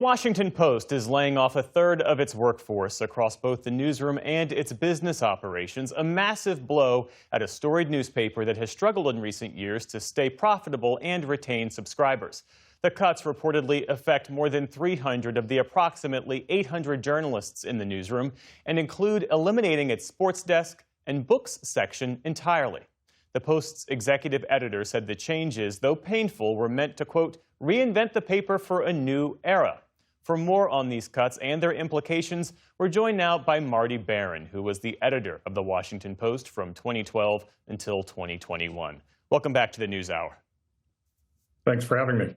Washington Post is laying off a third of its workforce across both the newsroom and its business operations, a massive blow at a storied newspaper that has struggled in recent years to stay profitable and retain subscribers. The cuts reportedly affect more than 300 of the approximately 800 journalists in the newsroom and include eliminating its sports desk and books section entirely. The Post's executive editor said the changes, though painful, were meant to, quote, reinvent the paper for a new era. For more on these cuts and their implications, we're joined now by Marty Baron, who was the editor of the Washington Post from 2012 until 2021. Welcome back to the NewsHour. Thanks for having me.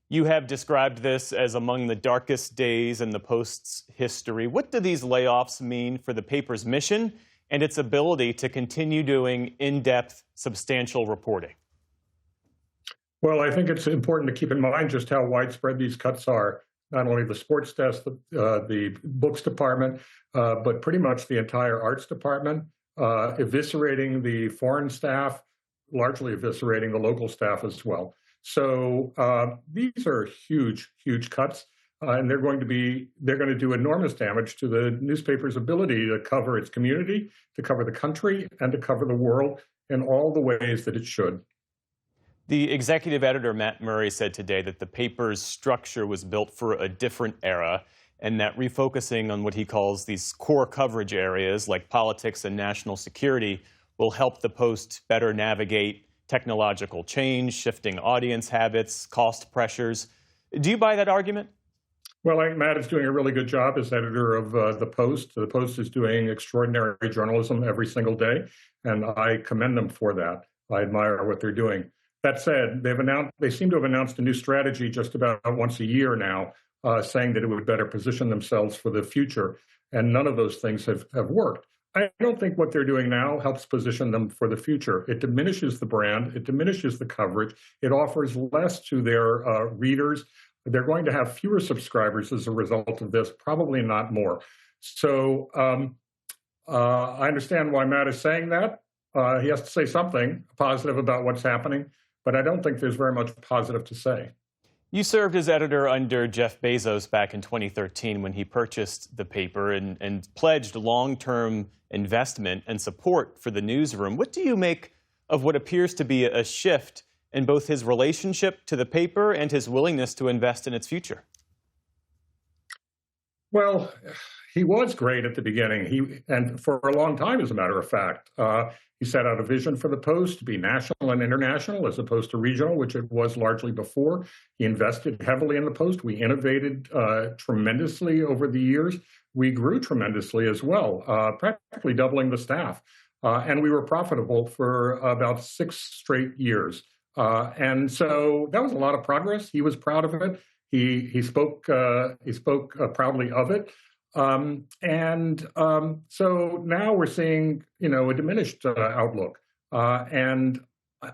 You have described this as among the darkest days in the Post's history. What do these layoffs mean for the paper's mission and its ability to continue doing in-depth, substantial reporting? Well, I think it's important to keep in mind just how widespread these cuts are. Not only the sports desk, the books department, but pretty much the entire arts department, eviscerating the foreign staff, largely eviscerating the local staff as well. So these are huge, huge cuts, and they're going to do enormous damage to the newspaper's ability to cover its community, to cover the country, and to cover the world in all the ways that it should. The executive editor, Matt Murray, said today that the paper's structure was built for a different era and that refocusing on what he calls these core coverage areas like politics and national security will help the Post better navigate technological change, shifting audience habits, cost pressures. Do you buy that argument? Well, I think Matt is doing a really good job as editor of the Post. The Post is doing extraordinary journalism every single day, and I commend them for that. I admire what they're doing. That said, they seem to have announced a new strategy just about once a year now, saying that it would better position themselves for the future, and none of those things have worked. I don't think what they're doing now helps position them for the future. It diminishes the brand, it diminishes the coverage, it offers less to their readers. They're going to have fewer subscribers as a result of this, probably not more. So I understand why Matt is saying that. He has to say something positive about what's happening, but I don't think there's very much positive to say. You served as editor under Jeff Bezos back in 2013 when he purchased the paper and pledged long-term investment and support for the newsroom. What do you make of what appears to be a shift in both his relationship to the paper and his willingness to invest in its future? Well, he was great at the beginning, and for a long time, as a matter of fact. He set out a vision for the Post to be national and international as opposed to regional, which it was largely before. He invested heavily in the Post. We innovated tremendously over the years. We grew tremendously as well, practically doubling the staff. And we were profitable for about 6 straight years. And so that was a lot of progress. He was proud of it. He spoke proudly of it. So now we're seeing, a diminished outlook. And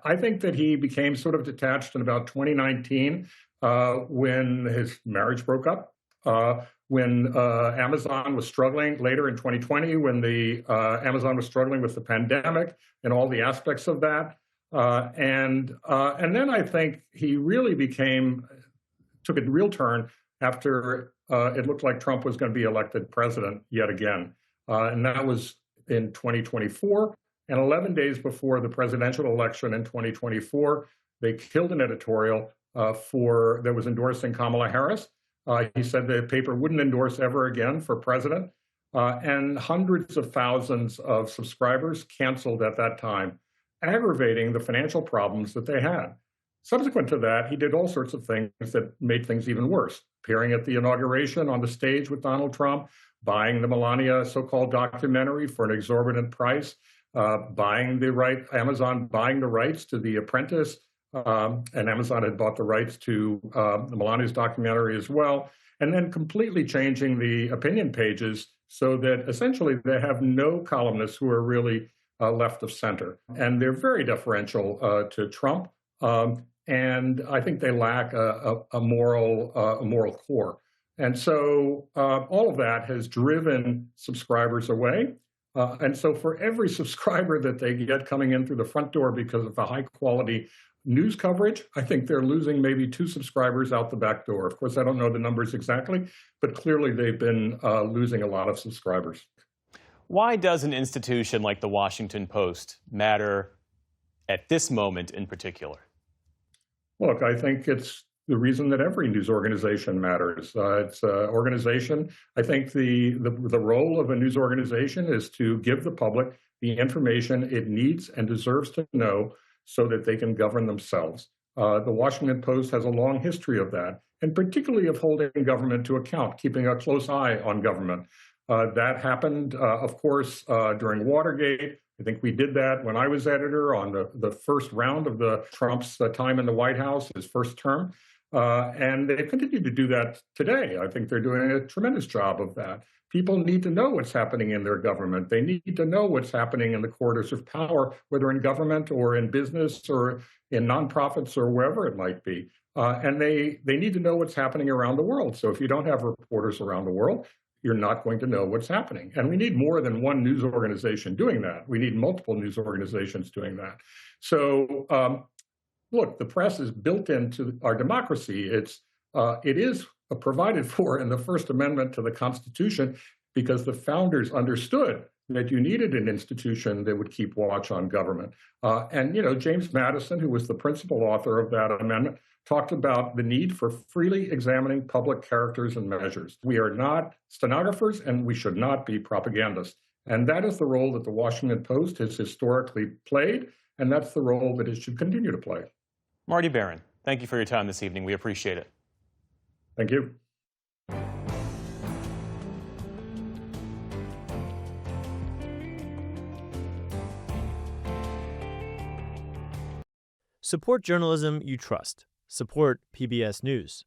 I think that he became sort of detached in about 2019 when his marriage broke up, when Amazon was struggling later in 2020, when Amazon was struggling with the pandemic and all the aspects of that. And then I think he really took a real turn after it looked like Trump was going to be elected president yet again. And that was in 2024. And 11 days before the presidential election in 2024, they killed an editorial that was endorsing Kamala Harris. He said the paper wouldn't endorse ever again for president. And hundreds of thousands of subscribers canceled at that time, aggravating the financial problems that they had. Subsequent to that, he did all sorts of things that made things even worse. Appearing at the inauguration on the stage with Donald Trump, buying the Melania so-called documentary for an exorbitant price, Amazon buying the rights to The Apprentice, and Amazon had bought the rights to the Melania's documentary as well, and then completely changing the opinion pages so that essentially they have no columnists who are really left of center. And they're very deferential to Trump. And I think they lack a moral core. And so all of that has driven subscribers away. And so for every subscriber that they get coming in through the front door because of the high quality news coverage, I think they're losing maybe 2 subscribers out the back door. Of course, I don't know the numbers exactly, but clearly they've been losing a lot of subscribers. Why does an institution like the Washington Post matter at this moment in particular? Look, I think it's the reason that every news organization matters. It's an organization. I think the role of a news organization is to give the public the information it needs and deserves to know so that they can govern themselves. The Washington Post has a long history of that, and particularly of holding government to account, keeping a close eye on government. That happened, of course, during Watergate. I think we did that when I was editor on the first round of Trump's time in the White House, his first term. And they continue to do that today. I think they're doing a tremendous job of that. People need to know what's happening in their government. They need to know what's happening in the corridors of power, whether in government or in business or in nonprofits or wherever it might be. And they need to know what's happening around the world. So if you don't have reporters around the world, you're not going to know what's happening. And we need more than one news organization doing that. We need multiple news organizations doing that. So look, the press is built into our democracy. It is provided for in the First Amendment to the Constitution because the founders understood that you needed an institution that would keep watch on government. And, James Madison, who was the principal author of that amendment, talked about the need for freely examining public characters and measures. We are not stenographers and we should not be propagandists. And that is the role that the Washington Post has historically played, and that's the role that it should continue to play. Marty Baron, thank you for your time this evening. We appreciate it. Thank you. Support journalism you trust. Support PBS News.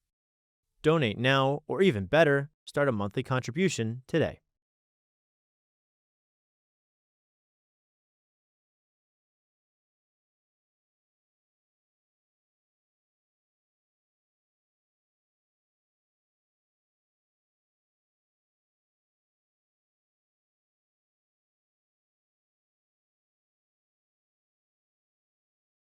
Donate now, or even better, start a monthly contribution today.